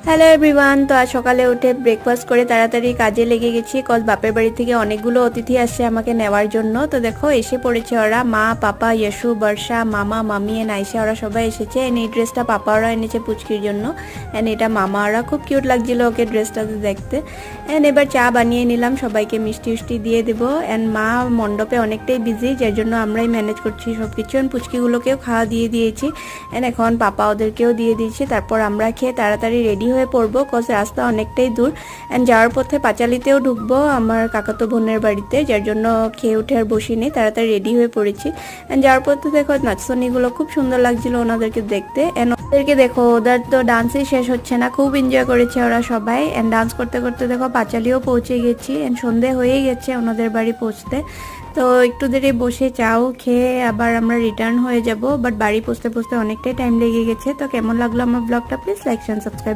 Hello everyone, তো আজ সকালে উঠে ব্রেকফাস্ট করে তাড়াতাড়ি কাজে লেগে গেছি। কজ বাপের বাড়ি থেকে অনেকগুলো অতিথি আসছে আমাকে নেওয়ার জন্য। তো দেখো এসে পড়েছে ওরা, মা, পাপা, ইয়েশু, বর্ষা, মামা, মামি এন্ড আয়শা, ওরা সবাই এসেছে। এন্ড এই ড্রেসটা পাপা ওরা এনেছে পুচকির জন্য, এন্ড এটা মামা ওরা। খুব কিউট লাগছিল ওকে ড্রেসটাতে দেখতে। এন্ড এবার চা বানিয়ে নিলাম, সবাইকে মিষ্টি উষ্টি দিয়ে দেবো। এন্ড মা মণ্ডপে অনেকটাই বিজি, যার জন্য আমরাই ম্যানেজ করছি সব কিছু। এন্ড পুচকিগুলোকেও খাওয়া দিয়ে দিয়েছি, এন্ড এখন পাপা ওদেরকেও দিয়ে দিয়েছি। তারপর আমরা খেয়ে তাড়াতাড়ি রেডি হয়ে পড়বো, কজ রাস্তা অনেকটাই দূর। অ্যান্ড যাওয়ার পথে পাঁচালিতেও ঢুকবো আমার কাকাতো বোনের বাড়িতে, যার জন্য খেয়ে উঠে আর বসিনি, তাড়াতাড়ি রেডি হয়ে পড়েছি। অ্যান্ড যাওয়ার পথে দেখো নাচনিগুলো খুব সুন্দর লাগছিল ওনাদেরকে দেখতে। অ্যান্ড ওদেরকে দেখো, ওদের তো ডান্সই শেষ হচ্ছে না, খুব এনজয় করেছে ওরা সবাই। অ্যান্ড ডান্স করতে করতে দেখো পাঁচালিও পৌঁছে গেছি, অ্যান্ড সন্ধে হয়ে গেছে ওনাদের বাড়ি পৌঁছতে। তো একটু দেরি বসে চাও খেয়ে আবার আমরা রিটার্ন হয়ে যাব, বাট বাড়ি পৌঁছতে পৌঁছতে অনেকটাই টাইম লেগে গেছে। তো কেমন লাগলো আমার ব্লগটা, প্লিজ লাইক এন্ড সাবস্ক্রাইব।